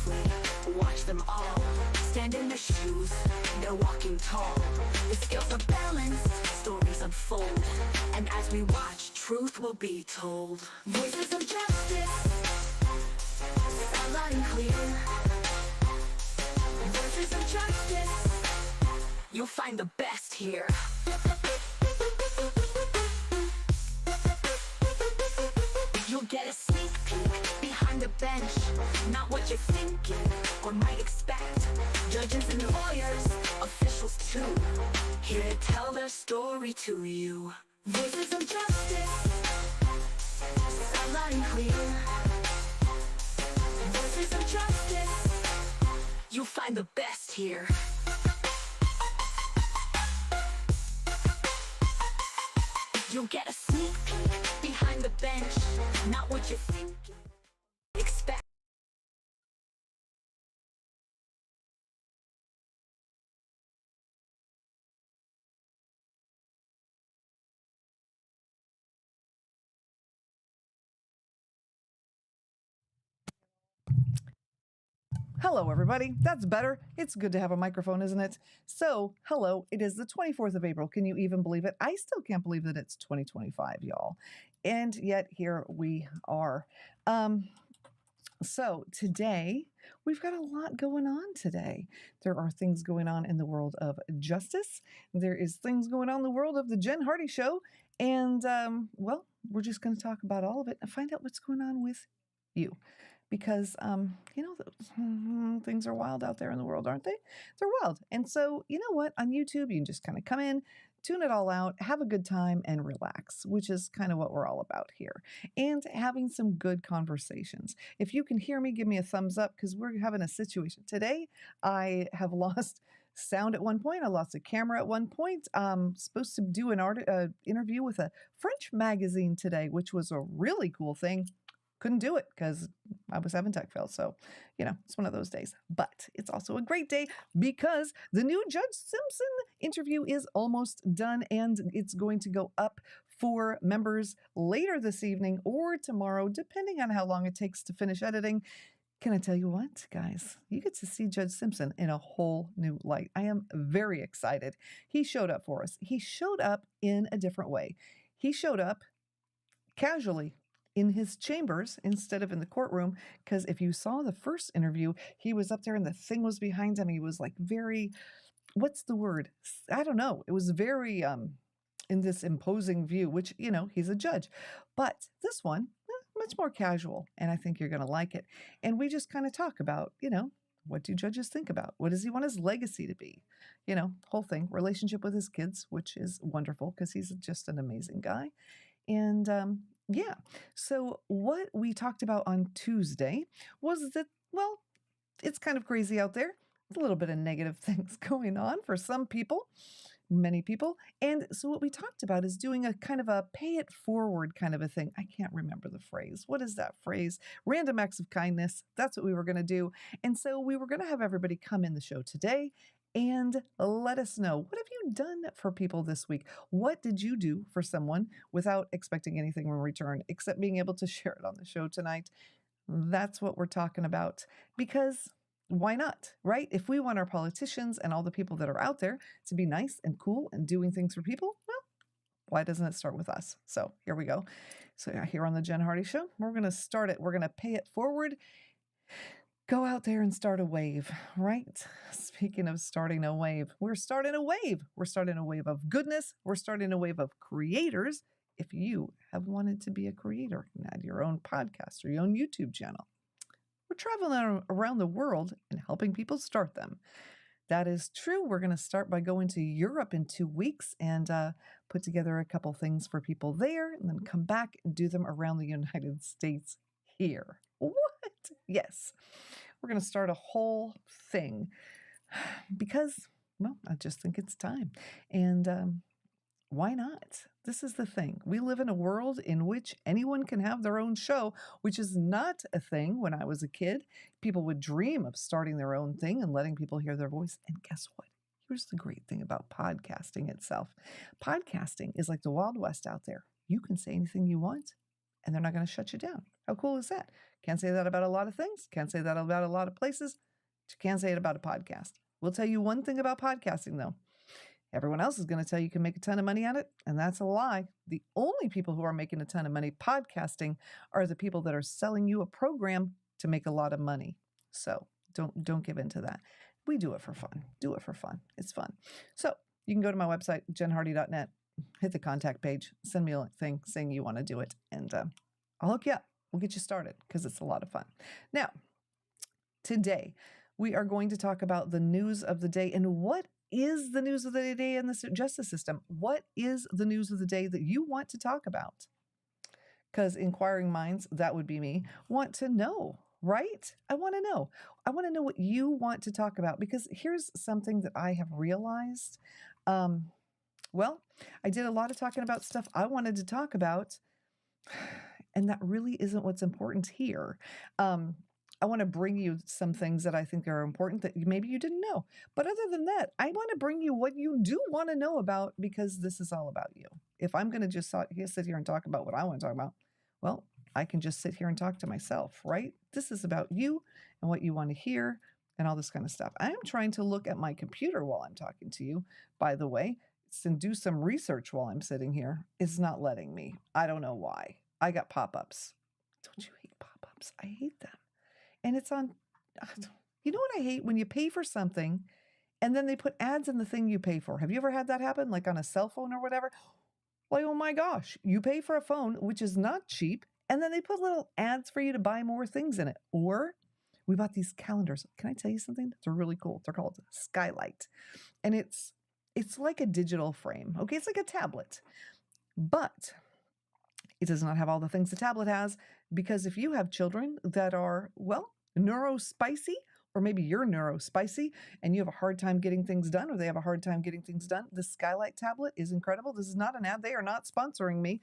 closely, watch them all. Stand in their shoes, they're walking tall. The skills are balanced, stories unfold. And as we watch, truth will be told. Voices of justice, sound loud and clear. Voices of justice, you'll find the best here. You'll get a sneak peek behind the bench. Not what you're thinking or might expect. Judges and lawyers, officials too, here to tell their story to you. Voices of justice, sound loud and clear. Voices of justice, you'll find the best here. You'll get a sneak peek behind the bench. Not what you're thinking, expect. Hello, everybody. That's better. It's good to have a microphone, isn't it? So, hello. It is the 24th of April. Can you even believe it? I still can't believe that it's 2025, y'all. And yet, here we are. So, today, we've got a lot going on today. There are things going on in the world of justice. There is things going on in the world of the Jen Hardy Show. And, well, we're just going to talk about all of it and find out what's going on with you. Because, things are wild out there in the world, aren't they? They're wild. And so, you know what? On YouTube, you can just kind of come in, tune it all out, have a good time, and relax, which is kind of what we're all about here. And having some good conversations. If you can hear me, give me a thumbs up because we're having a situation. Today, I have lost sound at one point. I lost a camera at one point. Supposed to do an interview with a French magazine today, which was a really cool thing. Couldn't do it because I was having tech fails. So, it's one of those days. But it's also a great day because the new Judge Simpson interview is almost done and it's going to go up for members later this evening or tomorrow, depending on how long it takes to finish editing. Can I tell you what, guys? You get to see Judge Simpson in a whole new light. I am very excited. He showed up for us. He showed up in a different way. He showed up casually in his chambers instead of in the courtroom, because if you saw the first interview, he was up there and the thing was behind him. He was like very, what's the word? I don't know. It was very in this imposing view, which, he's a judge. But this one, much more casual, and I think you're going to like it. And we just kind of talk about, what do judges think about? What does he want his legacy to be? Whole thing, relationship with his kids, which is wonderful because he's just an amazing guy. And yeah, so what we talked about on Tuesday was that, well, it's kind of crazy out there. A little bit of negative things going on for some people, many people. And so what we talked about is doing a kind of a pay it forward kind of a thing. I can't remember the phrase. What is that phrase? Random acts of kindness. That's what we were going to do. And so we were going to have everybody come in the show today and let us know, what have you done for people this week? What did you do for someone without expecting anything in return, except being able to share it on the show tonight? That's what we're talking about. Because why not, right? If we want our politicians and all the people that are out there to be nice and cool and doing things for people, well, why doesn't it start with us? So here we go. So here on the Jen Hardy Show, we're going to start it. We're going to pay it forward. Go out there and start a wave, right? Speaking of starting a wave, we're starting a wave. We're starting a wave of goodness. We're starting a wave of creators. If you have wanted to be a creator and add your own podcast or your own YouTube channel, we're traveling around the world and helping people start them. That is true. We're going to start by going to Europe in 2 weeks and put together a couple things for people there and then come back and do them around the United States here. What? Yes. We're going to start a whole thing because, well, I just think it's time. And why not? This is the thing. We live in a world in which anyone can have their own show, which is not a thing when I was a kid. People would dream of starting their own thing and letting people hear their voice. And guess what? Here's the great thing about podcasting itself. Podcasting is like the Wild West out there. You can say anything you want, and they're not going to shut you down. How cool is that? Can't say that about a lot of things. Can't say that about a lot of places. Can't say it about a podcast. We'll tell you one thing about podcasting, though. Everyone else is going to tell you can make a ton of money at it, and that's a lie. The only people who are making a ton of money podcasting are the people that are selling you a program to make a lot of money. So don't give in to that. We do it for fun. Do it for fun. It's fun. So you can go to my website, jenhardy.net, hit the contact page, send me a thing saying you want to do it, and I'll hook you up. We'll get you started because it's a lot of fun. Now, today we are going to talk about the news of the day. And what is the news of the day in the justice system? What is the news of the day that you want to talk about? Because inquiring minds, that would be me, want to know, right? I want to know. I want to know what you want to talk about, because here's something that I have realized. Well, I did a lot of talking about stuff I wanted to talk about, and that really isn't what's important here. I want to bring you some things that I think are important that maybe you didn't know. But other than that, I want to bring you what you do want to know about, because this is all about you. If I'm going to just sit here and talk about what I want to talk about, well, I can just sit here and talk to myself, right? This is about you and what you want to hear and all this kind of stuff. I am trying to look at my computer while I'm talking to you, by the way, and do some research while I'm sitting here. It's not letting me. I don't know why. I got pop-ups. Don't you hate pop-ups? I hate them. And it's on, you know what I hate? When you pay for something and then they put ads in the thing you pay for. Have you ever had that happen? Like on a cell phone or whatever? Like, oh my gosh, you pay for a phone, which is not cheap, and then they put little ads for you to buy more things in it. Or we bought these calendars. Can I tell you something? They're really cool. They're called Skylight. And it's like a digital frame. Okay, it's like a tablet. But it does not have all the things a tablet has, because if you have children that are, well, neurospicy, or maybe you're neurospicy and you have a hard time getting things done, or they have a hard time getting things done, the Skylight tablet is incredible. This is not an ad. They are not sponsoring me.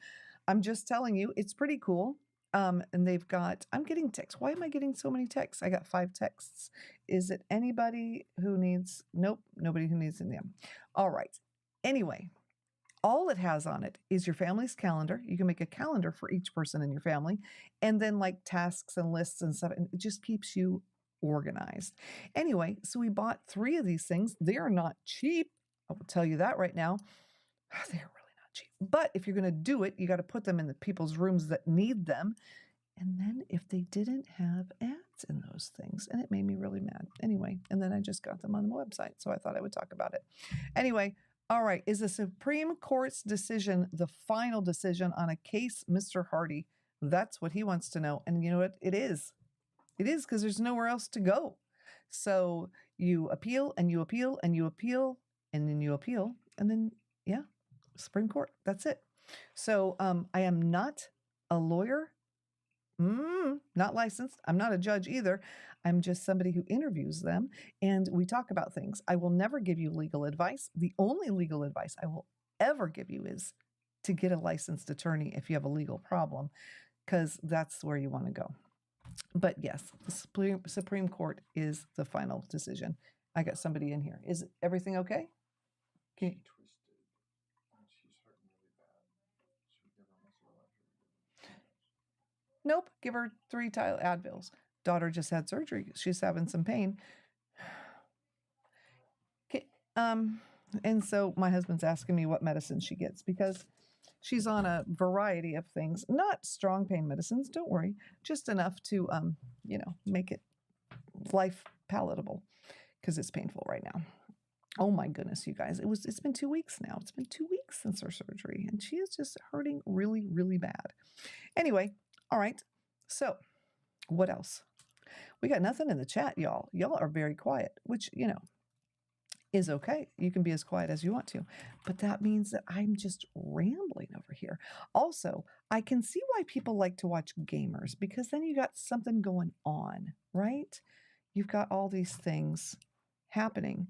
I'm just telling you, it's pretty cool. And they've got, I'm getting texts. Why am I getting so many texts? I got 5 texts. Is it anybody who needs, nope, nobody who needs them. All right. Anyway, all it has on it is your family's calendar. You can make a calendar for each person in your family, and then like tasks and lists and stuff. And it just keeps you organized. Anyway, so we bought 3 of these things. They are not cheap. I will tell you that right now. They're really not cheap. But if you're going to do it, you got to put them in the people's rooms that need them. And then if they didn't have ads in those things, and it made me really mad. Anyway, and then I just got them on the website, so I thought I would talk about it. Anyway, all right, is the Supreme Court's decision the final decision on a case, Mr. Hardy? That's what he wants to know. And you know what? It is. It is, because there's nowhere else to go. So you appeal and you appeal and you appeal and then you appeal. And then, yeah, Supreme Court. That's it. So I am not a lawyer, not licensed. I'm not a judge either. I'm just somebody who interviews them, and we talk about things. I will never give you legal advice. The only legal advice I will ever give you is to get a licensed attorney if you have a legal problem, because that's where you want to go. But yes, the Supreme Court is the final decision. I got somebody in here. Is everything okay? She twisted and she's hurting really bad. Should we give her muscle relaxer? Nope. Give her 3 Advils. Daughter just had surgery. She's having some pain. Okay. And so my husband's asking me what medicine she gets, because she's on a variety of things, not strong pain medicines. Don't worry, just enough to, make it life palatable, because it's painful right now. Oh my goodness, you guys, it's been 2 weeks now. It's been 2 weeks since her surgery, and she is just hurting really, really bad. Anyway, all right. So what else? We got nothing in the chat, y'all. Y'all are very quiet, which, is okay. You can be as quiet as you want to, but that means that I'm just rambling over here. Also, I can see why people like to watch gamers, because then you got something going on, right? You've got all these things happening.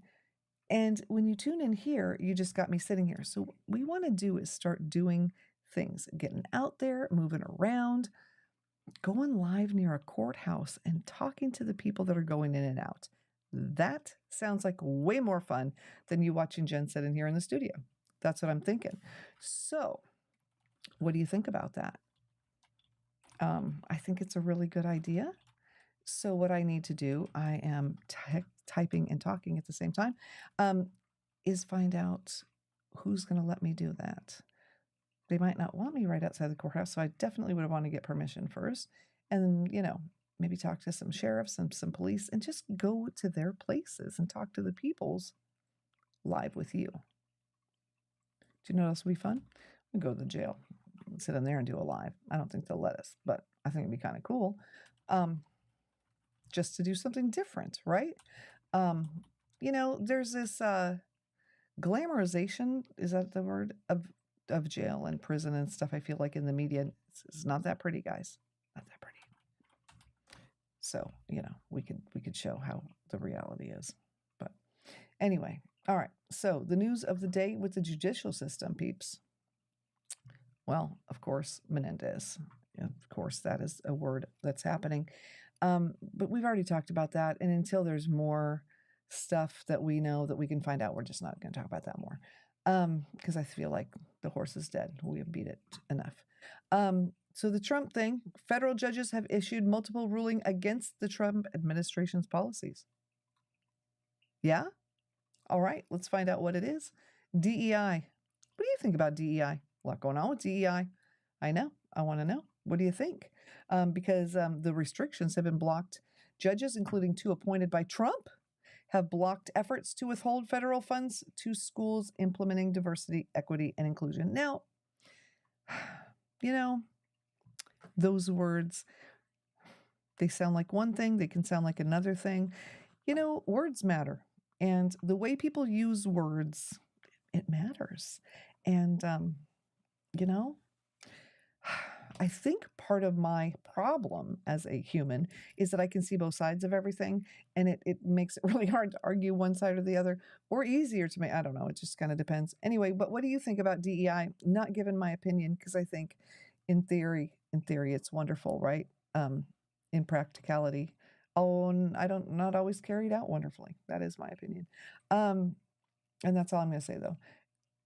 And when you tune in here, you just got me sitting here. So what we want to do is start doing things, getting out there, moving around, going live near a courthouse and talking to the people that are going in and out. That sounds like way more fun than you watching Jen sit in here in the studio. That's what I'm thinking. So what do you think about that? I think it's a really good idea. So what I need to do, I am typing and talking at the same time, um, is find out who's going to let me do that. They might not want me right outside the courthouse, so I definitely would want to get permission first, and maybe talk to some sheriffs and some police, and just go to their places and talk to the peoples live with you. Do you know what else would be fun? We go to the jail, sit in there and do a live. I don't think they'll let us, but I think it'd be kind of cool. Just to do something different, right? There's this glamorization, is that the word, of jail and prison and stuff. I feel like in the media, it's not that pretty, guys. Not that pretty. So, we could show how the reality is. But anyway, all right. So the news of the day with the judicial system, peeps. Well, of course, Menendez. Of course, that is a word that's happening. But we've already talked about that. And until there's more stuff that we know that we can find out, we're just not going to talk about that more. Because I feel like the horse is dead. We have beat it enough. So the Trump thing, federal judges have issued multiple ruling against the Trump administration's policies. Yeah? All right, let's find out what it is. DEI. What do you think about DEI? A lot going on with DEI. I know. I want to know. What do you think? Because the restrictions have been blocked. Judges, including 2 appointed by Trump, have blocked efforts to withhold federal funds to schools implementing diversity, equity, and inclusion. Now, those words, they sound like one thing, they can sound like another thing. Words matter. And the way people use words, it matters. And, I think part of my problem as a human is that I can see both sides of everything, and it makes it really hard to argue one side or the other, or easier to make. I don't know. It just kind of depends. Anyway, but what do you think about DEI? Not given my opinion, because I think in theory, it's wonderful, right? In practicality, not always carried out wonderfully. That is my opinion. And that's all I'm going to say, though.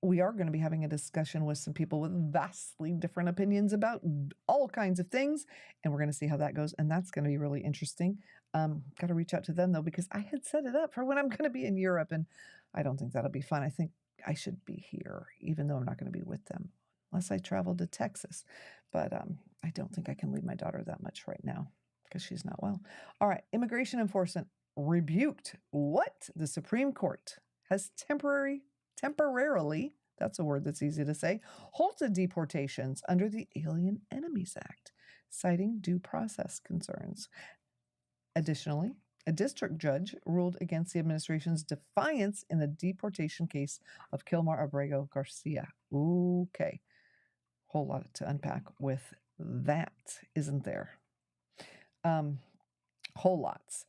We are going to be having a discussion with some people with vastly different opinions about all kinds of things, and we're going to see how that goes, and that's going to be really interesting. Got to reach out to them, though, because I had set it up for when I'm going to be in Europe, and I don't think that'll be fun. I think I should be here, even though I'm not going to be with them, unless I travel to Texas. But I don't think I can leave my daughter that much right now because she's not well. All right, immigration enforcement rebuked what? The Supreme Court has temporarily, that's a word that's easy to say, halted deportations under the Alien Enemies Act, citing due process concerns. Additionally, a district judge ruled against the administration's defiance in the deportation case of Kilmar Abrego Garcia. Okay. Whole lot to unpack with that, isn't there? Whole lots.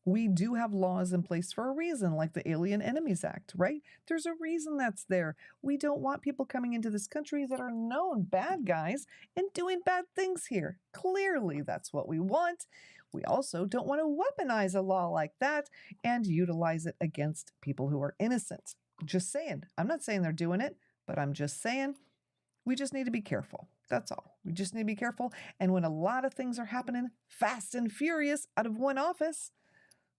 We do have laws in place for a reason, like the Alien Enemies Act, right? There's a reason that's there. We don't want people coming into this country that are known bad guys and doing bad things here. Clearly, that's what we want. We also don't want to weaponize a law like that and utilize it against people who are innocent. Just saying. I'm not saying they're doing it, but I'm just saying we just need to be careful. That's all. We just need to be careful. And when a lot of things are happening fast and furious out of one office,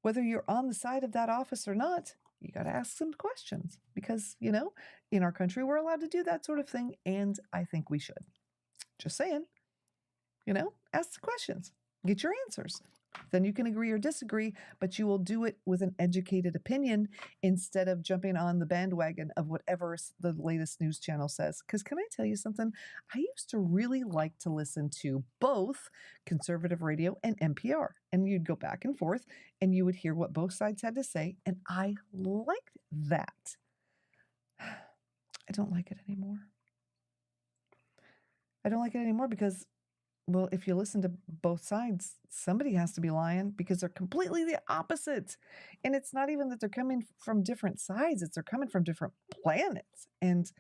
whether you're on the side of that office or not, you got to ask some questions because, in our country, we're allowed to do that sort of thing. And I think we should. Just saying, ask the questions, get your answers. Then you can agree or disagree, but you will do it with an educated opinion instead of jumping on the bandwagon of whatever the latest news channel says. Because can I tell you something? I used to really like to listen to both conservative radio and NPR. And you'd go back and forth and you would hear what both sides had to say. And I liked that. I don't like it anymore. I don't like it anymore because, well, if you listen to both sides, somebody has to be lying because they're completely the opposite. And it's not even that they're coming from different sides, it's they're coming from different planets. And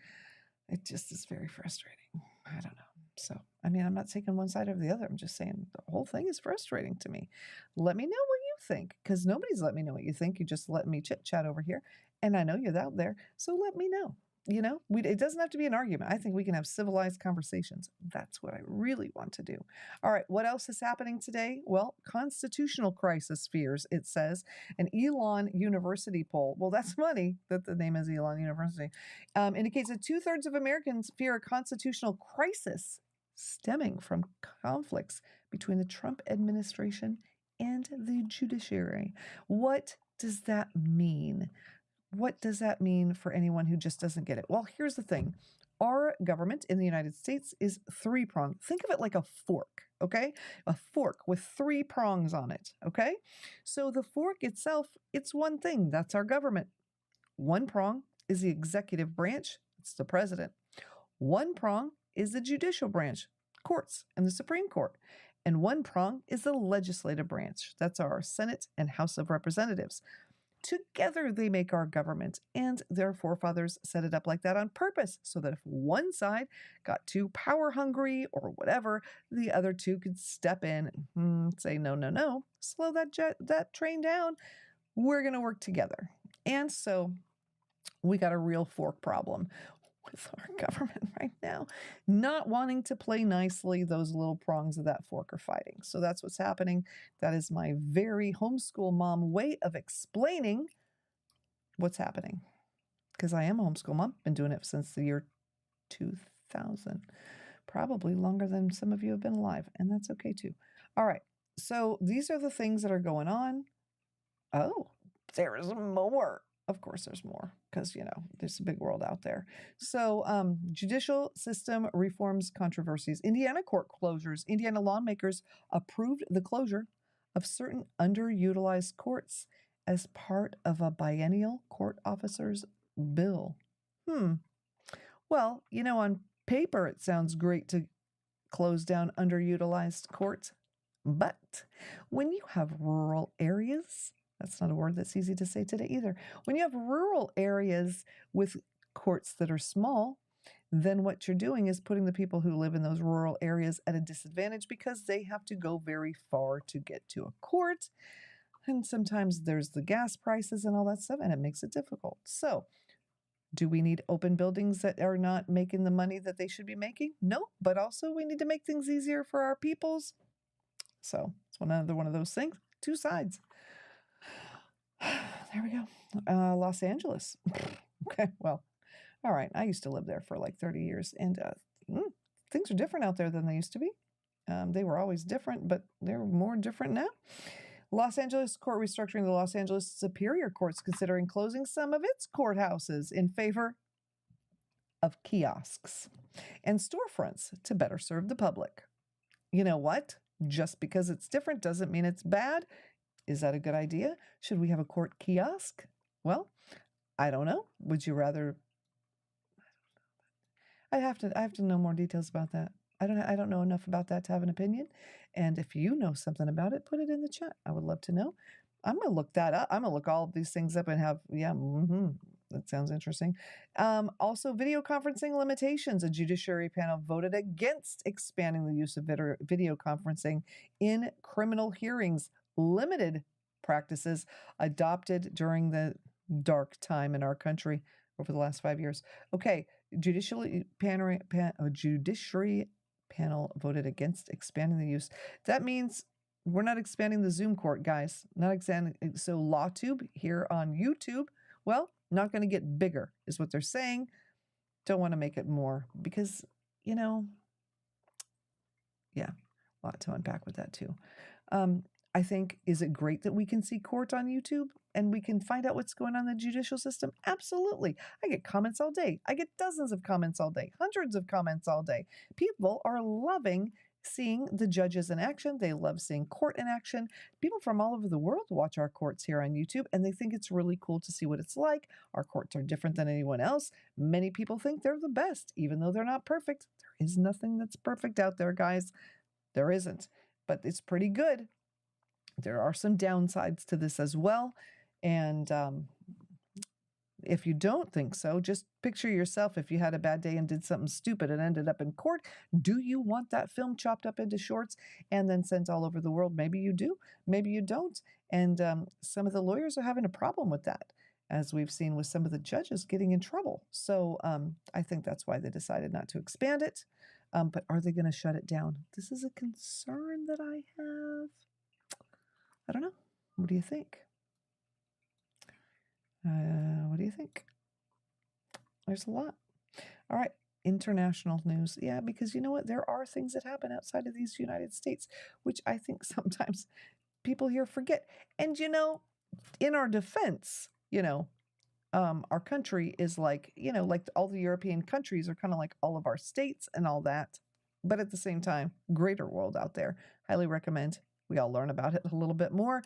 it just is very frustrating. I don't know. So, I'm not taking one side over the other. I'm just saying the whole thing is frustrating to me. Let me know what you think, because nobody's let me know what you think. You just let me chit chat over here. And I know you're out there. So let me know. You know, it doesn't have to be an argument. I think we can have civilized conversations. That's what I really want to do. All right, what else is happening today? Well, constitutional crisis fears, it says. An Elon University poll, well, that's funny that the name is Elon University, indicates that 2/3 of Americans fear a constitutional crisis stemming from conflicts between the Trump administration and the judiciary. What does that mean? What does that mean for anyone who just doesn't get it? Well, here's the thing. Our government in the United States is three-pronged. Think of it like a fork, okay? A fork with three prongs on it, okay? So the fork itself, it's one thing. That's our government. One prong is the executive branch. It's the president. One prong is the judicial branch, courts and the Supreme Court. And one prong is the legislative branch. That's our Senate and House of Representatives. Together they make our government, and their forefathers set it up like that on purpose so that if one side got too power hungry or whatever, the other two could step in and say, no, no, no, slow that train down. We're going to work together. And so we got a real fork problem with our government right now, not wanting to play nicely. Those little prongs of that fork are fighting. So that's what's happening. That is my very homeschool mom way of explaining what's happening. Because I am a homeschool mom, been doing it since the year 2000, probably longer than some of you have been alive, and that's okay too. All right, so these are the things that are going on. Oh, there is more. Of course, there's more because, you know, there's a big world out there. So judicial system reforms controversies. Indiana court closures. Indiana lawmakers approved the closure of certain underutilized courts as part of a biennial court officers bill. Well, you know, on paper, it sounds great to close down underutilized courts. But when you have rural areas, that's not a word that's easy to say today either. When you have rural areas with courts that are small, then what you're doing is putting the people who live in those rural areas at a disadvantage because they have to go very far to get to a court. And sometimes there's the gas prices and all that stuff, and it makes it difficult. So, do we need open buildings that are not making the money that they should be making? No, but also we need to make things easier for our peoples. So, it's another one of those things, two sides. There we go. Los Angeles. Okay, well, all right. I used to live there for like 30 years, and things are different out there than they used to be. They were always different, but they're more different now. Los Angeles court restructuring. The Los Angeles Superior Court's considering closing some of its courthouses in favor of kiosks and storefronts to better serve the public. You know what? Just because it's different doesn't mean it's bad. Is that a good idea? Should we have a court kiosk? Well, I don't know. Would you rather? I have to know more details about that. I don't know enough about that to have an opinion. And if you know something about it, put it in the chat. I would love to know. I'm going to look that up. I'm going to look all of these things up and have, that sounds interesting. Also, video conferencing limitations. A judiciary panel voted against expanding the use of video conferencing in criminal hearings. Limited practices adopted during the dark time in our country over the last 5 years. Okay, judiciary panel voted against expanding the use. That means we're not expanding the Zoom court, guys. Not expanding. So LawTube here on YouTube, well, not going to get bigger is what they're saying. Don't want to make it more because, you know, yeah, a lot to unpack with that too. I think, is it great that we can see court on YouTube and we can find out what's going on in the judicial system? Absolutely. I get comments all day. I get dozens of comments all day, hundreds of comments all day. People are loving seeing the judges in action. They love seeing court in action. People from all over the world watch our courts here on YouTube, and they think it's really cool to see what it's like. Our courts are different than anyone else. Many people think they're the best, even though they're not perfect. There is nothing that's perfect out there, guys. There isn't, but it's pretty good. There are some downsides to this as well. And if you don't think so, just picture yourself if you had a bad day and did something stupid and ended up in court. Do you want that film chopped up into shorts and then sent all over the world? Maybe you do. Maybe you don't. And some of the lawyers are having a problem with that. as we've seen with some of the judges getting in trouble. So I think that's why they decided not to expand it. But are they going to shut it down? This is a concern that I have. I don't know. What do you think? What do you think? There's a lot. All right. International news. Yeah, because you know what? There are things that happen outside of these United States, which I think sometimes people here forget. And, in our defense, our country is like, like all the European countries are kind of like all of our states and all that. But at the same time, greater world out there. Highly recommend we all learn about it a little bit more.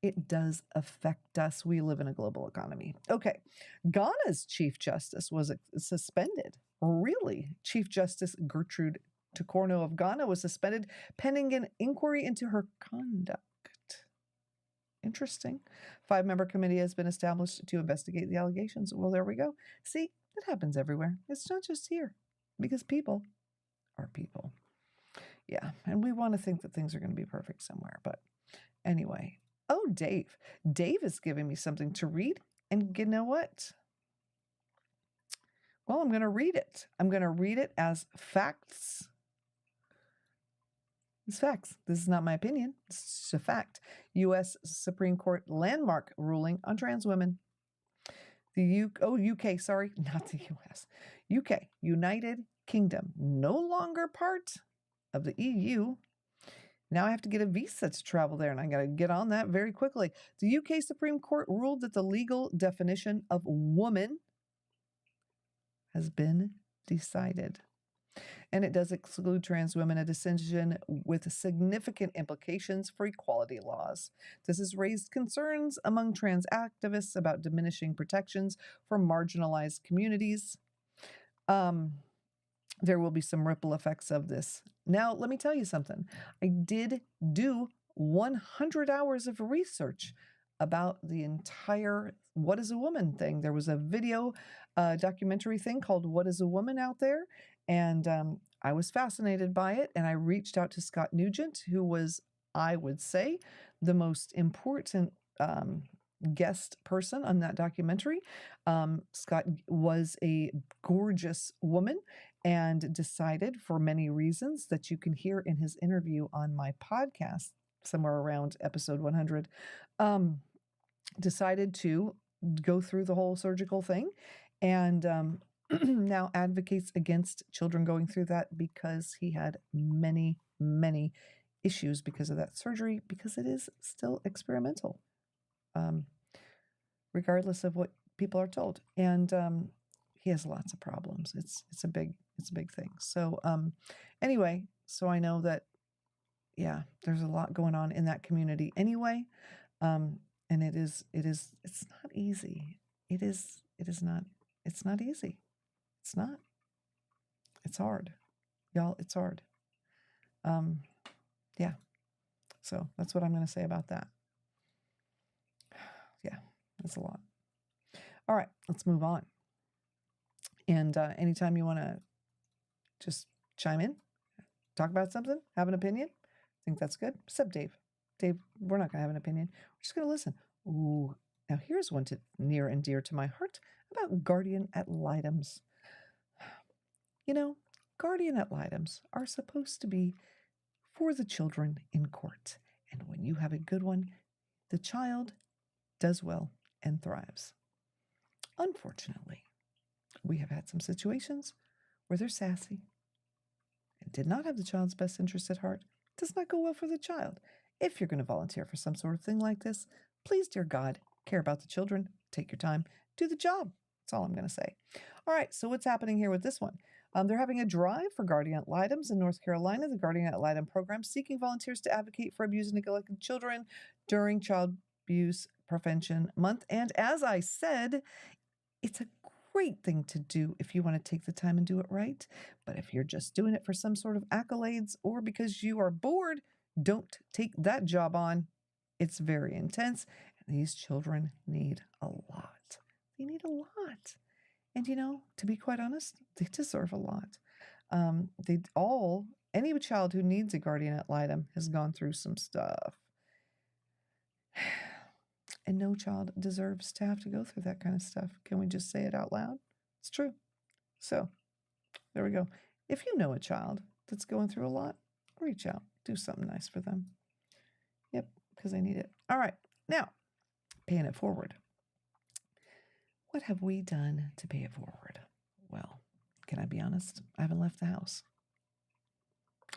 It does affect us. We live in a global economy. Okay. Ghana's Chief Justice was suspended. Really? Chief Justice Gertrude Tokorno of Ghana was suspended pending an inquiry into her conduct. Interesting. 5-member committee has been established to investigate the allegations. Well, there we go. See, it happens everywhere. It's not just here because people are people. Yeah. And we want to think that things are going to be perfect somewhere. But anyway. Oh, Dave. Dave is giving me something to read. And you know what? Well, I'm going to read it. I'm going to read it as facts. It's facts. This is not my opinion. It's a fact. U.S. Supreme Court landmark ruling on trans women. The UK, sorry, not the U.S. UK, United Kingdom, no longer part of the EU. Now I have to get a visa to travel there, and I got to get on that very quickly. The UK Supreme Court ruled that the legal definition of woman has been decided. And it does exclude trans women, a decision with significant implications for equality laws. This has raised concerns among trans activists about diminishing protections for marginalized communities. There will be some ripple effects of this. Now, let me tell you something. I did do 100 hours of research about the entire What is a Woman thing. There was a video documentary thing called What is a Woman out there. And I was fascinated by it. And I reached out to Scott Nugent, who was, I would say, the most important guest person on that documentary. Scott was a gorgeous woman and decided, for many reasons that you can hear in his interview on my podcast, somewhere around episode 100, decided to go through the whole surgical thing and now advocates against children going through that because he had many, many issues because of that surgery, because it is still experimental, regardless of what people are told. And he has lots of problems. It's a big thing. So anyway, so I know that, yeah, there's a lot going on in that community anyway. And it's not easy. It's not easy. It's not. It's hard. Y'all, it's hard. Yeah. So that's what I'm going to say about that. Yeah, that's a lot. All right, let's move on. And anytime you want to just chime in, talk about something, have an opinion, I think that's good. Except Dave. Dave, we're not going to have an opinion. We're just going to listen. Ooh, now here's one near and dear to my heart about guardian ad litems. You know, guardian ad litems are supposed to be for the children in court. And when you have a good one, the child does well and thrives. Unfortunately, we have had some situations where they're sassy and did not have the child's best interest at heart. It does not go well for the child. If you're going to volunteer for some sort of thing like this, please, dear God, care about the children, take your time, do the job. That's all I'm going to say. All right, so what's happening here with this one? They're having a drive for guardian ad litems in North Carolina, the Guardian ad litem program, seeking volunteers to advocate for abused and neglected children during Child Abuse Prevention Month. And as I said, it's a great thing to do if you want to take the time and do it right. But if you're just doing it for some sort of accolades or because you are bored, don't take that job on. It's very intense. And these children need a lot. They need a lot. And, you know, to be quite honest, they deserve a lot. Any child who needs a guardian ad litem has gone through some stuff. And no no child deserves to have to go through that kind of stuff. Can we just say it out loud? It's true. So there we go. If you know a child that's going through a lot, reach out, do something nice for them. Yep, because they need it. All right, now, paying it forward. What have we done to pay it forward? Well, can I be honest? I haven't left the house.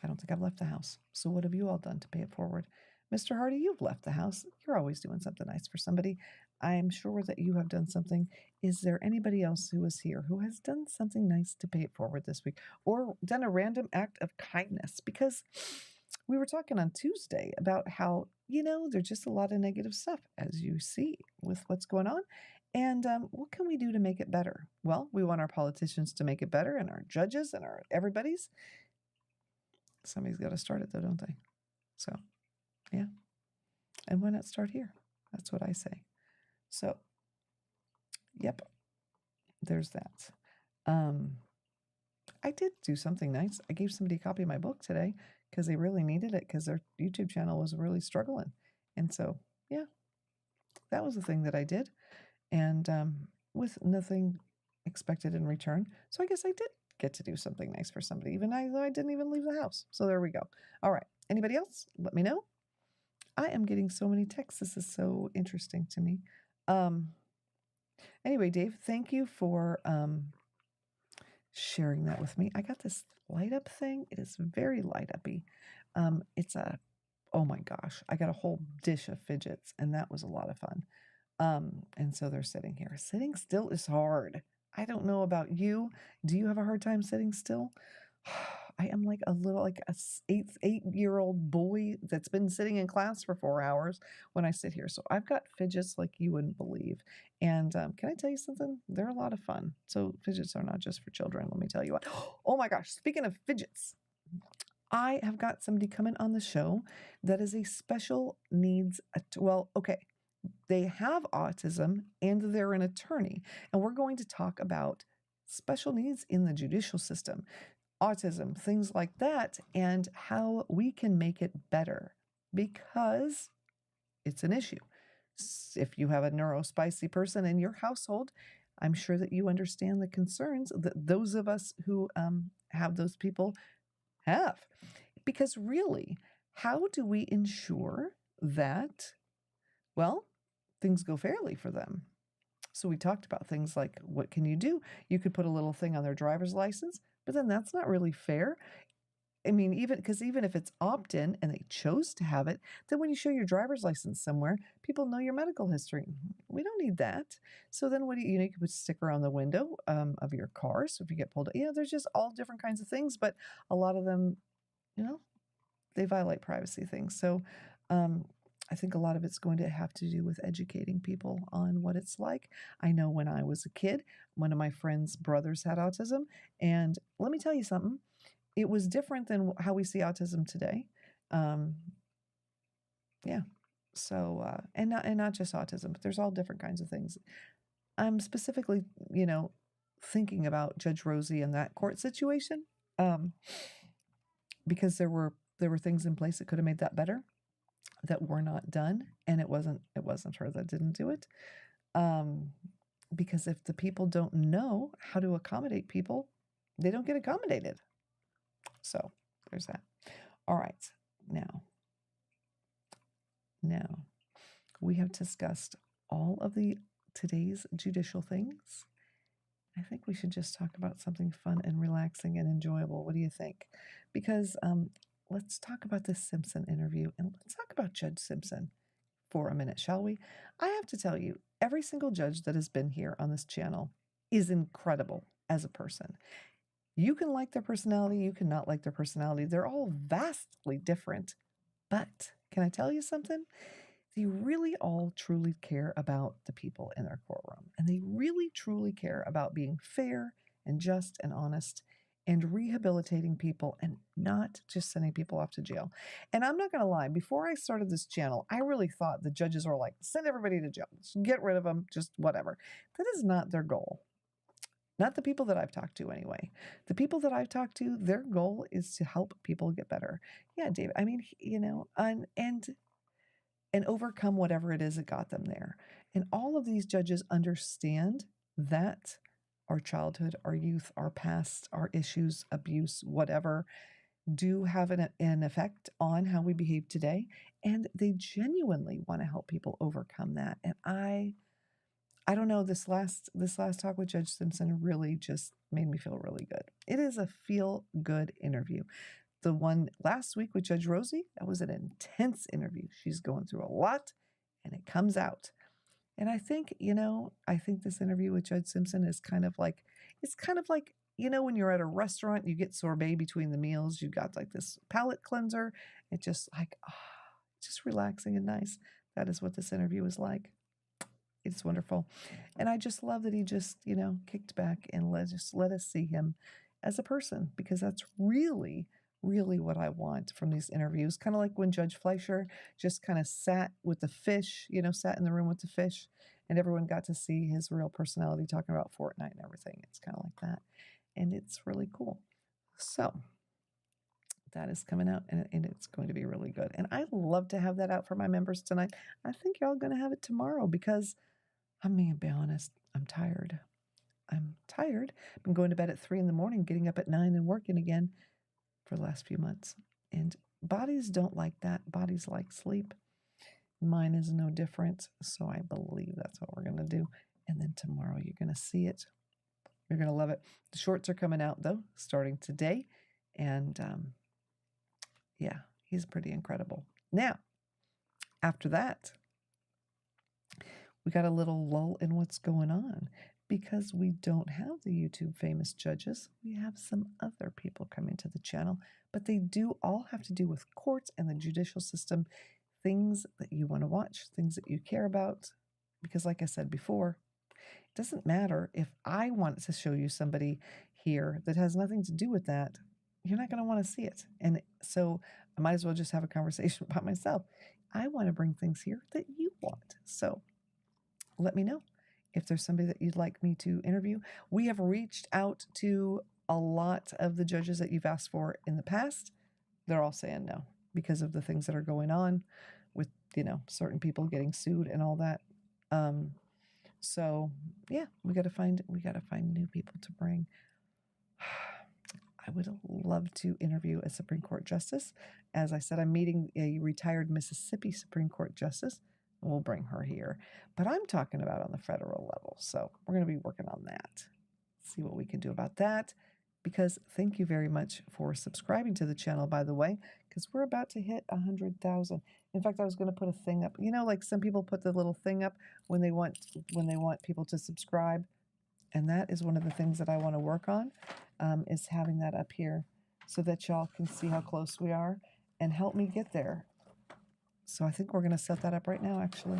I don't think I've left the house. So what have you all done to pay it forward? Mr. Hardy, you've left the house. You're always doing something nice for somebody. I'm sure that you have done something. Is there anybody else who is here who has done something nice to pay it forward this week or done a random act of kindness? Because we were talking on Tuesday about how, there's just a lot of negative stuff, as you see, with what's going on. And what can we do to make it better? Well, we want our politicians to make it better and our judges and our everybody's. Somebody's got to start it, though, don't they? So, yeah. And why not start here? That's what I say. So, yep, there's that. I did do something nice. I gave somebody a copy of my book today because they really needed it because their YouTube channel was really struggling. And so, yeah, that was the thing that I did. And with nothing expected in return. So I guess I did get to do something nice for somebody, even though I didn't even leave the house. So there we go. All right. Anybody else? Let me know. I am getting so many texts. This is so interesting to me. Anyway, Dave, thank you for sharing that with me. I got this light up thing. It is very light uppy. Oh my gosh, I got a whole dish of fidgets and that was a lot of fun. And so they're sitting here. Sitting still is hard. I don't know about you. Do you have a hard time sitting still? I am like a 8-year-old boy that's been sitting in class for 4 hours when I sit here. So I've got fidgets like you wouldn't believe. And can I tell you something? They're a lot of fun. So fidgets are not just for children. Let me tell you what. Oh my gosh. Speaking of fidgets, I have got somebody coming on the show that is a special needs. They have autism and they're an attorney. And we're going to talk about special needs in the judicial system, autism, things like that, and how we can make it better because it's an issue. If you have a neurospicy person in your household, I'm sure that you understand the concerns that those of us who have those people have. Because really, how do we ensure that, things go fairly for them? So we talked about things like, what can you do? You could put a little thing on their driver's license, but then that's not really fair. I mean, even if it's opt-in and they chose to have it, then when you show your driver's license somewhere, people know your medical history. We don't need that. So then what do you can put a sticker on the window of your car. So if you get pulled, there's just all different kinds of things, but a lot of them, they violate privacy things. So I think a lot of it's going to have to do with educating people on what it's like. I know when I was a kid, one of my friend's brothers had autism. And let me tell you something, it was different than how we see autism today. Yeah. So, and not just autism, but there's all different kinds of things. I'm specifically, thinking about Judge Rosie and that court situation, because there were things in place that could have made that better that were not done, and it wasn't her that didn't do it. Because if the people don't know how to accommodate people, they don't get accommodated. So there's that. All right, now we have discussed all of today's judicial things. I think we should just talk about something fun and relaxing and enjoyable. What do you think? Because let's talk about this Simpson interview and let's talk about Judge Simpson for a minute, shall we? I have to tell you, every single judge that has been here on this channel is incredible as a person. You can like their personality, you can not like their personality. They're all vastly different. But can I tell you something? They really all truly care about the people in their courtroom. And they really truly care about being fair and just and honest and rehabilitating people and not just sending people off to jail. And I'm not going to lie, before I started this channel, I really thought the judges were like, send everybody to jail, just get rid of them, just whatever. That is not their goal. Not the people that I've talked to anyway. The people that I've talked to, their goal is to help people get better. Yeah, David, I mean, and and overcome whatever it is that got them there. And all of these judges understand that our childhood, our youth, our past, our issues, abuse, whatever, do have an effect on how we behave today. And they genuinely want to help people overcome that. And I don't know, this last talk with Judge Simpson really just made me feel really good. It is a feel good interview. The one last week with Judge Rosie, that was an intense interview. She's going through a lot and it comes out. And I think, I think this interview with Judge Simpson is it's kind of like, when you're at a restaurant, you get sorbet between the meals, you got like this palate cleanser. It's just like, just relaxing and nice. That is what this interview is like. It's wonderful. And I just love that he just, kicked back and let us see him as a person, because that's really, really what I want from these interviews. Kind of like when Judge Fleischer just kind of sat with the fish, sat in the room with the fish, and everyone got to see his real personality talking about Fortnite and everything. It's kind of like that. And it's really cool. So that is coming out, and it's going to be really good. And I love to have that out for my members tonight. I think y'all going to have it tomorrow, because I'm going to be honest, I'm tired. I've been going to bed at 3 a.m, getting up at 9 and working again for the last few months. And bodies don't like that. Bodies like sleep. Mine is no different. So I believe that's what we're going to do. And then tomorrow you're going to see it. You're going to love it. The shorts are coming out, though, starting today. And yeah, he's pretty incredible. Now, after that, we got a little lull in what's going on, because we don't have the YouTube famous judges. We have some other people coming to the channel, but they do all have to do with courts and the judicial system, things that you want to watch, things that you care about. Because like I said before, it doesn't matter if I want to show you somebody here that has nothing to do with that. You're not going to want to see it. And so I might as well just have a conversation about myself. I want to bring things here that you want. So let me know if there's somebody that you'd like me to interview. We have reached out to a lot of the judges that you've asked for in the past. They're all saying no because of the things that are going on with, certain people getting sued and all that. So yeah, we got to find new people to bring. I would love to interview a Supreme Court justice. As I said, I'm meeting a retired Mississippi Supreme Court justice. We'll bring her here. But I'm talking about on the federal level. So we're going to be working on that. See what we can do about that. Because thank you very much for subscribing to the channel, by the way, because we're about to hit 100,000. In fact, I was going to put a thing up. Like some people put the little thing up when they want people to subscribe. And that is one of the things that I want to work on, is having that up here so that y'all can see how close we are and help me get there. So I think we're going to set that up right now, actually,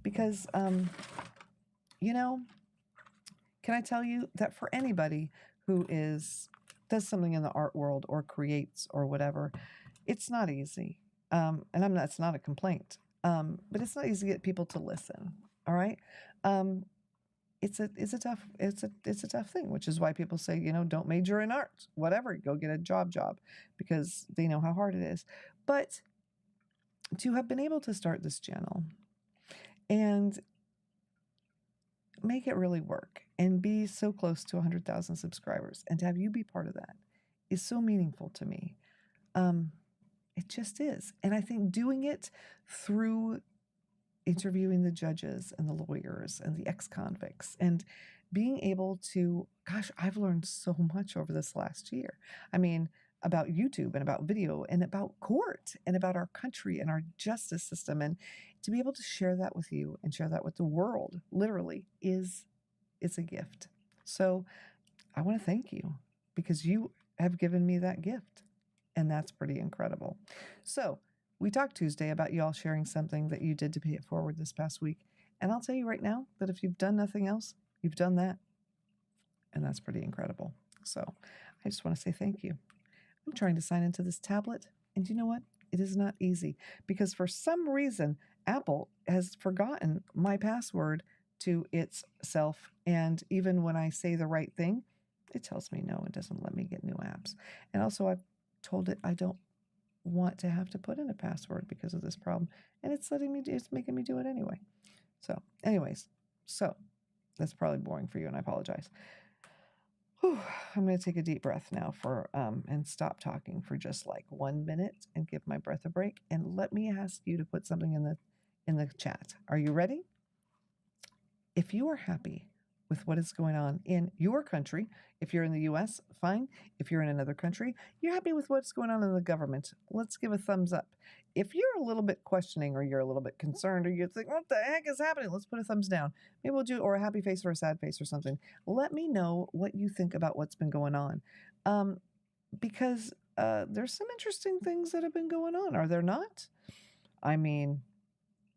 because, can I tell you that for anybody who does something in the art world or creates or whatever, it's not easy. And it's not a complaint, but it's not easy to get people to listen. All right. It's a tough thing, which is why people say, don't major in art, whatever, go get a job, because they know how hard it is. But to have been able to start this channel and make it really work and be so close to 100,000 subscribers, and to have you be part of that is so meaningful to me. It just is. And I think doing it through interviewing the judges and the lawyers and the ex-convicts and being able to, gosh, I've learned so much over this last year. I mean, about YouTube and about video and about court and about our country and our justice system. And to be able to share that with you and share that with the world, literally, it's a gift. So I want to thank you, because you have given me that gift. And that's pretty incredible. So we talked Tuesday about y'all sharing something that you did to pay it forward this past week. And I'll tell you right now that if you've done nothing else, you've done that. And that's pretty incredible. So I just want to say thank you. I'm trying to sign into this tablet, and you know what? It is not easy, because for some reason, Apple has forgotten my password to itself. And even when I say the right thing, it tells me no, it doesn't let me get new apps. And also I've told it I don't want to have to put in a password because of this problem, and it's making me do it anyway. So, anyways, so that's probably boring for you, and I apologize. Whew, I'm going to take a deep breath now and stop talking for just like 1 minute and give my breath a break. And let me ask you to put something in the chat. Are you ready? If you are happy with what is going on in your country, if you're in the US, fine. If you're in another country, you're happy with what's going on in the government, let's give a thumbs up. If you're a little bit questioning or you're a little bit concerned or you think, what the heck is happening? Let's put a thumbs down. Maybe we'll do, or a happy face or a sad face or something. Let me know what you think about what's been going on. Because there's some interesting things that have been going on, are there not? I mean,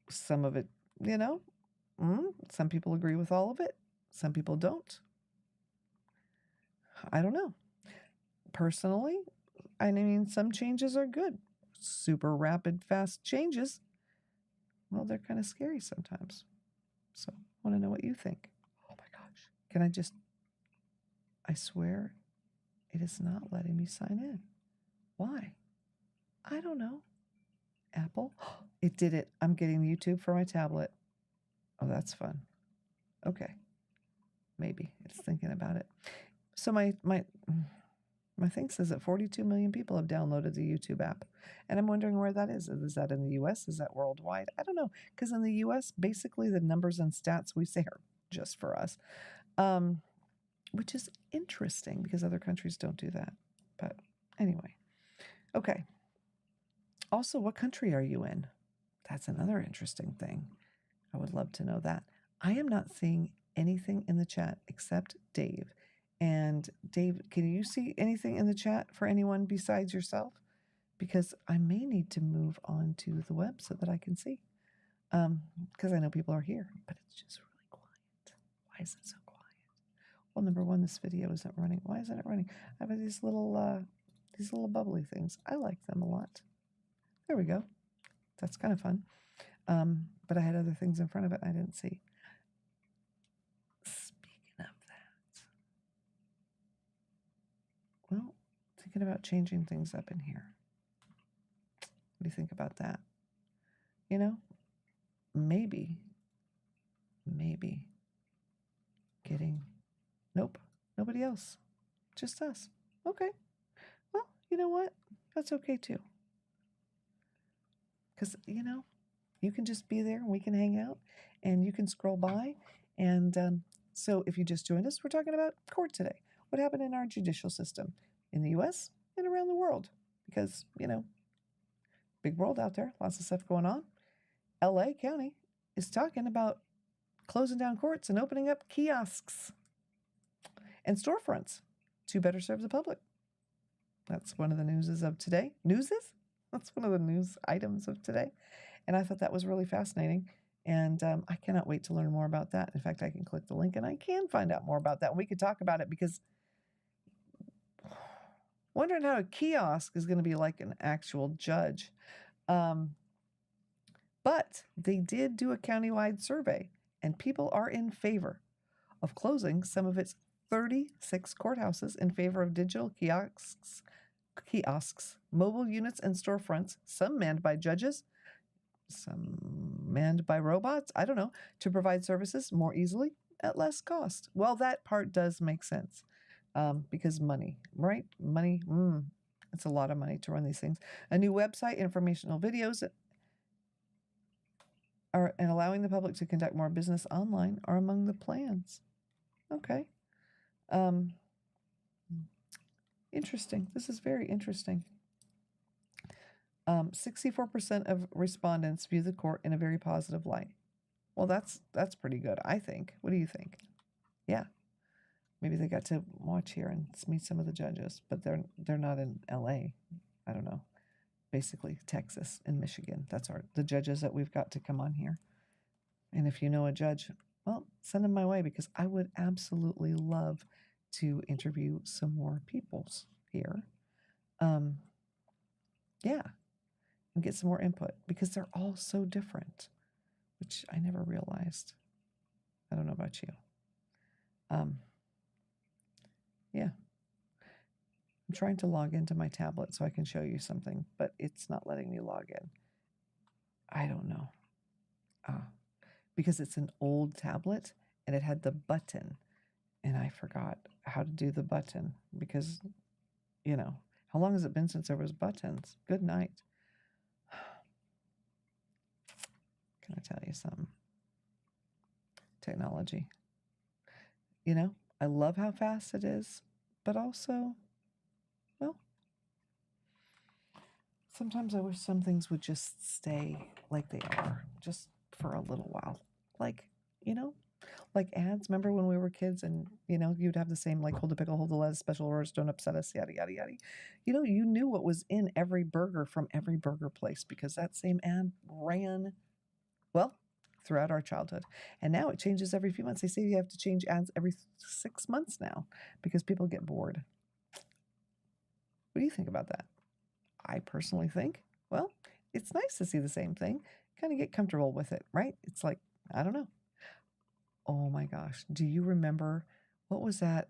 some of it, some people agree with all of it. Some people don't. I don't know. Personally, I mean, some changes are good. Super rapid, fast changes, well, they're kind of scary sometimes. So I want to know what you think. Oh my gosh. I swear it is not letting me sign in. Why? I don't know. Apple? It did it. I'm getting YouTube for my tablet. Oh, that's fun. Okay. Maybe it's thinking about it. So my thing says that 42 million people have downloaded the YouTube app. And I'm wondering where that is. Is that in the US? Is that worldwide? I don't know. Because in the US, basically the numbers and stats we say are just for us. Which is interesting because other countries don't do that. But anyway. Okay. Also, what country are you in? That's another interesting thing. I would love to know that. I am not seeing anything in the chat except Dave. And Dave, can you see anything in the chat for anyone besides yourself? Because I may need to move on to the web so that I can see. Because I know people are here, but it's just really quiet. Why is it so quiet? Well, number one, this video isn't running. Why isn't it running? I have these little bubbly things. I like them a lot. There we go. That's kind of fun. But I had other things in front of it I didn't see. Speaking of that, well, thinking about changing things up in here. What do you think about that? Maybe getting, nope, nobody else, just us. Okay, well, you know what? That's okay too. Because, you can just be there and we can hang out and you can scroll by. And so if you just joined us, we're talking about court today. What happened in our judicial system in the US and around the world? Because, big world out there, lots of stuff going on. LA County is talking about closing down courts and opening up kiosks and storefronts to better serve the public. That's one of the newses of today. That's one of the news items of today. And I thought that was really fascinating. And I cannot wait to learn more about that. In fact, I can click the link and I can find out more about that. And we could talk about it because wondering how a kiosk is going to be like an actual judge. But they did do a countywide survey and people are in favor of closing some of its 36 courthouses in favor of digital kiosks, mobile units and storefronts, some manned by judges, some manned by robots, I don't know, to provide services more easily at less cost. Well, that part does make sense because money, right? Money, it's a lot of money to run these things. A new website, informational videos, and allowing the public to conduct more business online are among the plans. Okay. Interesting. This is very interesting. 64% of respondents view the court in a very positive light. Well, that's pretty good, I think. What do you think? Yeah. Maybe they got to watch here and meet some of the judges, but they're not in LA. I don't know. Basically, Texas and Michigan. That's the judges that we've got to come on here. And if you know a judge, well, send them my way because I would absolutely love to interview some more peoples here. Yeah, and get some more input because they're all so different, which I never realized. I don't know about you. Yeah. I'm trying to log into my tablet so I can show you something, but it's not letting me log in. I don't know. Because it's an old tablet and it had the button, and I forgot how to do the button because, how long has it been since there was buttons? Good night. Can I tell you something? Technology. I love how fast it is, but also, well, sometimes I wish some things would just stay like they are, just for a little while. Like, like ads. Remember when we were kids and, you'd have the same, like, hold the pickle, hold the lettuce, special orders, don't upset us, yada, yada, yada. You knew what was in every burger from every burger place because that same ad ran, well, throughout our childhood. And now it changes every few months. They say you have to change ads every 6 months now because people get bored. What do you think about that? I personally think, well, it's nice to see the same thing, kind of get comfortable with it, right? It's like, I don't know. Oh my gosh. Do you remember, what was that?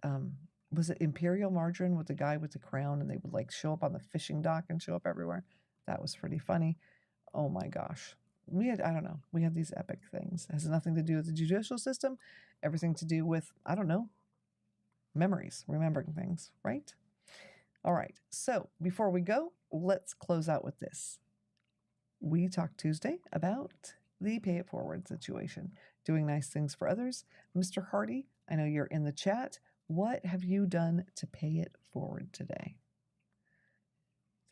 Was it Imperial Margarine with the guy with the crown and they would like show up on the fishing dock and show up everywhere? That was pretty funny. Oh my gosh. I don't know, we had these epic things. It has nothing to do with the judicial system, everything to do with, I don't know, memories, remembering things, right? All right. So before we go, let's close out with this. We talked Tuesday about the pay it forward situation, doing nice things for others. Mr. Hardy, I know you're in the chat. What have you done to pay it forward today?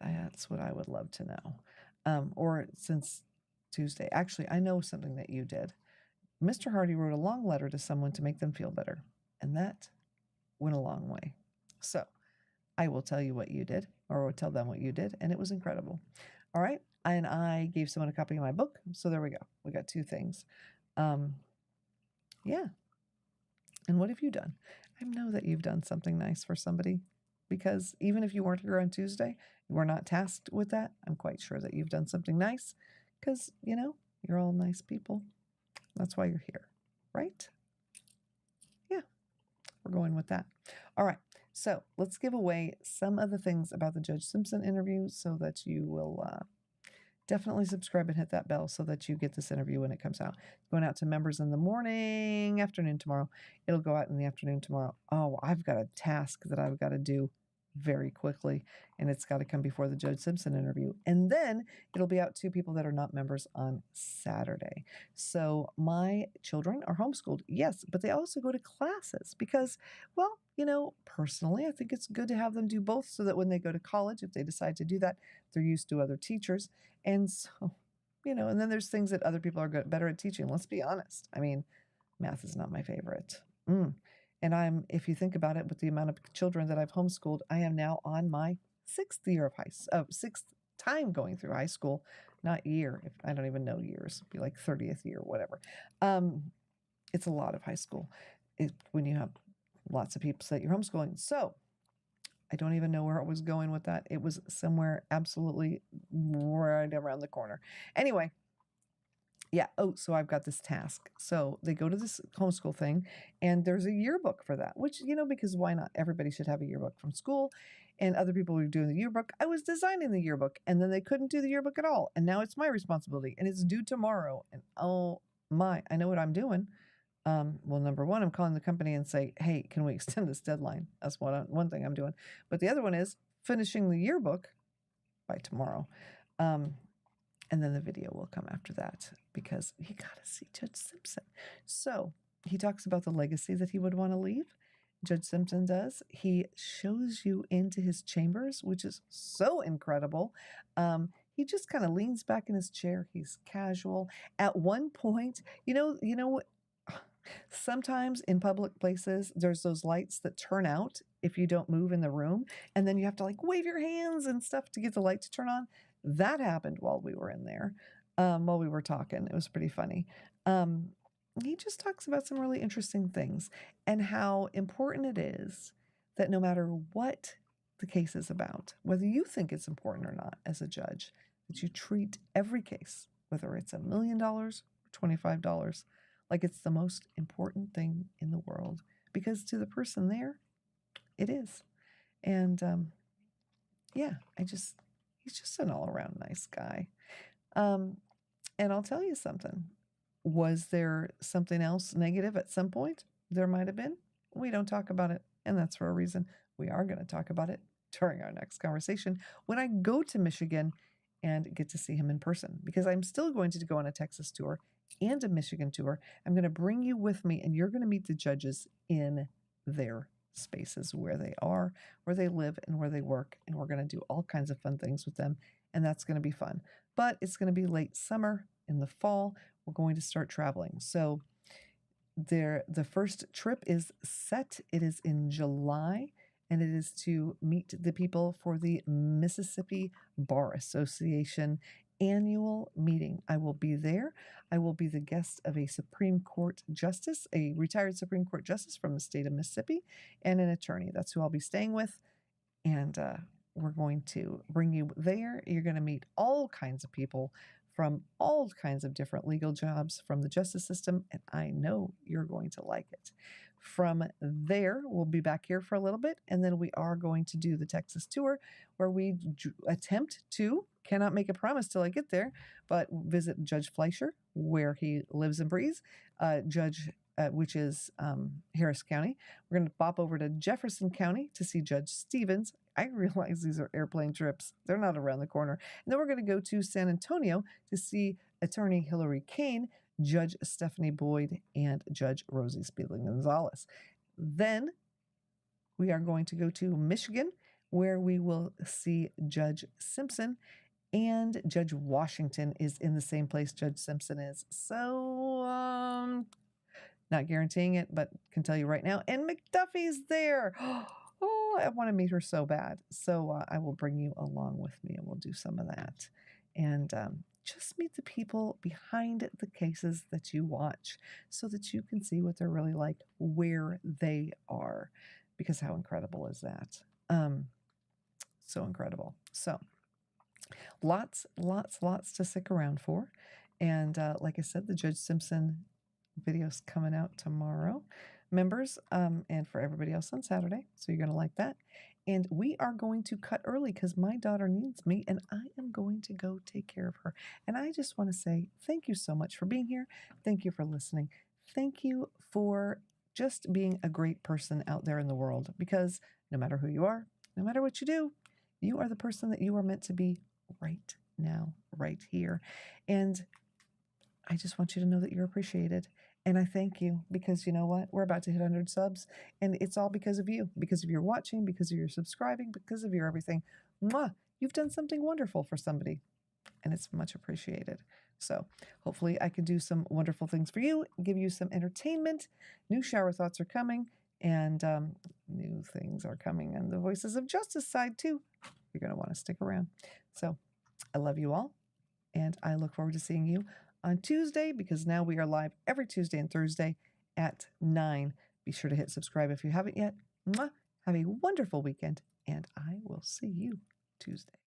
That's what I would love to know. Or since Tuesday, actually, I know something that you did. Mr. Hardy wrote a long letter to someone to make them feel better, and that went a long way. So I will tell you what you did, or I will tell them what you did, and it was incredible. All right. And I gave someone a copy of my book. So there we go. We got 2 things. Yeah. And what have you done? I know that you've done something nice for somebody because even if you weren't here on Tuesday, you were not tasked with that. I'm quite sure that you've done something nice because, you're all nice people. That's why you're here, right? Yeah. We're going with that. All right. So let's give away some of the things about the Judge Simpson interview so that you will definitely subscribe and hit that bell so that you get this interview when it comes out. Going out to members in the afternoon tomorrow. It'll go out in the afternoon tomorrow. Oh, I've got a task that I've got to do very quickly, and it's got to come before the Judge Simpson interview. And then it'll be out to people that are not members on Saturday. So my children are homeschooled, yes, but they also go to classes because, well, personally, I think it's good to have them do both so that when they go to college, if they decide to do that, they're used to other teachers. And so, and then there's things that other people are better at teaching. Let's be honest. I mean, math is not my favorite. And if you think about it, with the amount of children that I've homeschooled, I am now on my 6th year of 6th time going through high school, not year. I don't even know years. It'd be like 30th year, whatever. It's a lot of high school when you have lots of people that you're homeschooling. So I don't even know where it was going with that. It was somewhere absolutely right around the corner. Anyway, yeah. Oh, so I've got this task. So they go to this homeschool thing, and there's a yearbook for that, which, because why not? Everybody should have a yearbook from school, and other people were doing the yearbook. I was designing the yearbook, and then they couldn't do the yearbook at all. And now it's my responsibility, and it's due tomorrow. And oh my, I know what I'm doing. Well, number one, I'm calling the company and say, hey, can we extend this deadline? That's one thing I'm doing. But the other one is finishing the yearbook by tomorrow. And then the video will come after that because you got to see Judge Simpson. So he talks about the legacy that he would want to leave. Judge Simpson does. He shows you into his chambers, which is so incredible. He just kind of leans back in his chair. He's casual. At one point, what? Sometimes in public places, there's those lights that turn out if you don't move in the room, and then you have to like wave your hands and stuff to get the light to turn on. That happened while we were in there, while we were talking. It was pretty funny. He just talks about some really interesting things and how important it is that no matter what the case is about, whether you think it's important or not as a judge, that you treat every case, whether it's $1 million or $25, like it's the most important thing in the world, because to the person there, it is. And yeah, he's just an all around nice guy. Um, and I'll tell you something. Was there something else negative at some point? There might have been. We don't talk about it, and that's for a reason. We are going to talk about it during our next conversation when I go to Michigan and get to see him in person, because I'm still going to go on a Texas tour and a Michigan tour. I'm going to bring you with me, and you're going to meet the judges in their spaces where they are, where they live, and where they work. And we're going to do all kinds of fun things with them, and that's going to be fun. But it's going to be late summer. In the fall, we're going to start traveling. So the first trip is set. It is in July, and it is to meet the people for the Mississippi Bar Association annual meeting. I will be there. I will be the guest of a Supreme Court justice, a retired Supreme Court justice from the state of Mississippi, and an attorney. That's who I'll be staying with. And we're going to bring you there. You're going to meet all kinds of people from all kinds of different legal jobs from the justice system, and I know you're going to like it. From there, we'll be back here for a little bit, and then we are going to do the Texas tour, where we attempt to, cannot make a promise till I get there, but visit Judge Fleischer, where he lives and breathes, which is Harris County. We're going to pop over to Jefferson County to see Judge Stevens. I realize these are airplane trips. They're not around the corner. And then we're going to go to San Antonio to see Attorney Hillary Kane, Judge Stephanie Boyd, and Judge Rosie Spiegel Gonzalez. Then we are going to go to Michigan, where we will see Judge Simpson, and Judge Washington is in the same place Judge Simpson is. So, not guaranteeing it, but can tell you right now. And McDuffie's there. Oh, I want to meet her so bad. So I will bring you along with me, and we'll do some of that. And just meet the people behind the cases that you watch, so that you can see what they're really like, where they are. Because how incredible is that? So incredible. So lots to stick around for. And like I said, the Judge Simpson video's coming out tomorrow, members, and for everybody else on Saturday. So you're going to like that. And we are going to cut early because my daughter needs me, and I am going to go take care of her. And I just want to say thank you so much for being here. Thank you for listening. Thank you for just being a great person out there in the world, because no matter who you are, no matter what you do, you are the person that you are meant to be right now, right here. And I just want you to know that you're appreciated. And I thank you, because you know what? We're about to hit 100 subs, and it's all because of you, because of your watching, because of your subscribing, because of your everything. Mwah! You've done something wonderful for somebody, and it's much appreciated. So hopefully I can do some wonderful things for you, give you some entertainment. New shower thoughts are coming, and new things are coming on the Voices of Justice side too. You're going to want to stick around. So I love you all, and I look forward to seeing you on Tuesday, because now we are live every Tuesday and Thursday at 9. Be sure to hit subscribe if you haven't yet. Mwah! Have a wonderful weekend, and I will see you Tuesday.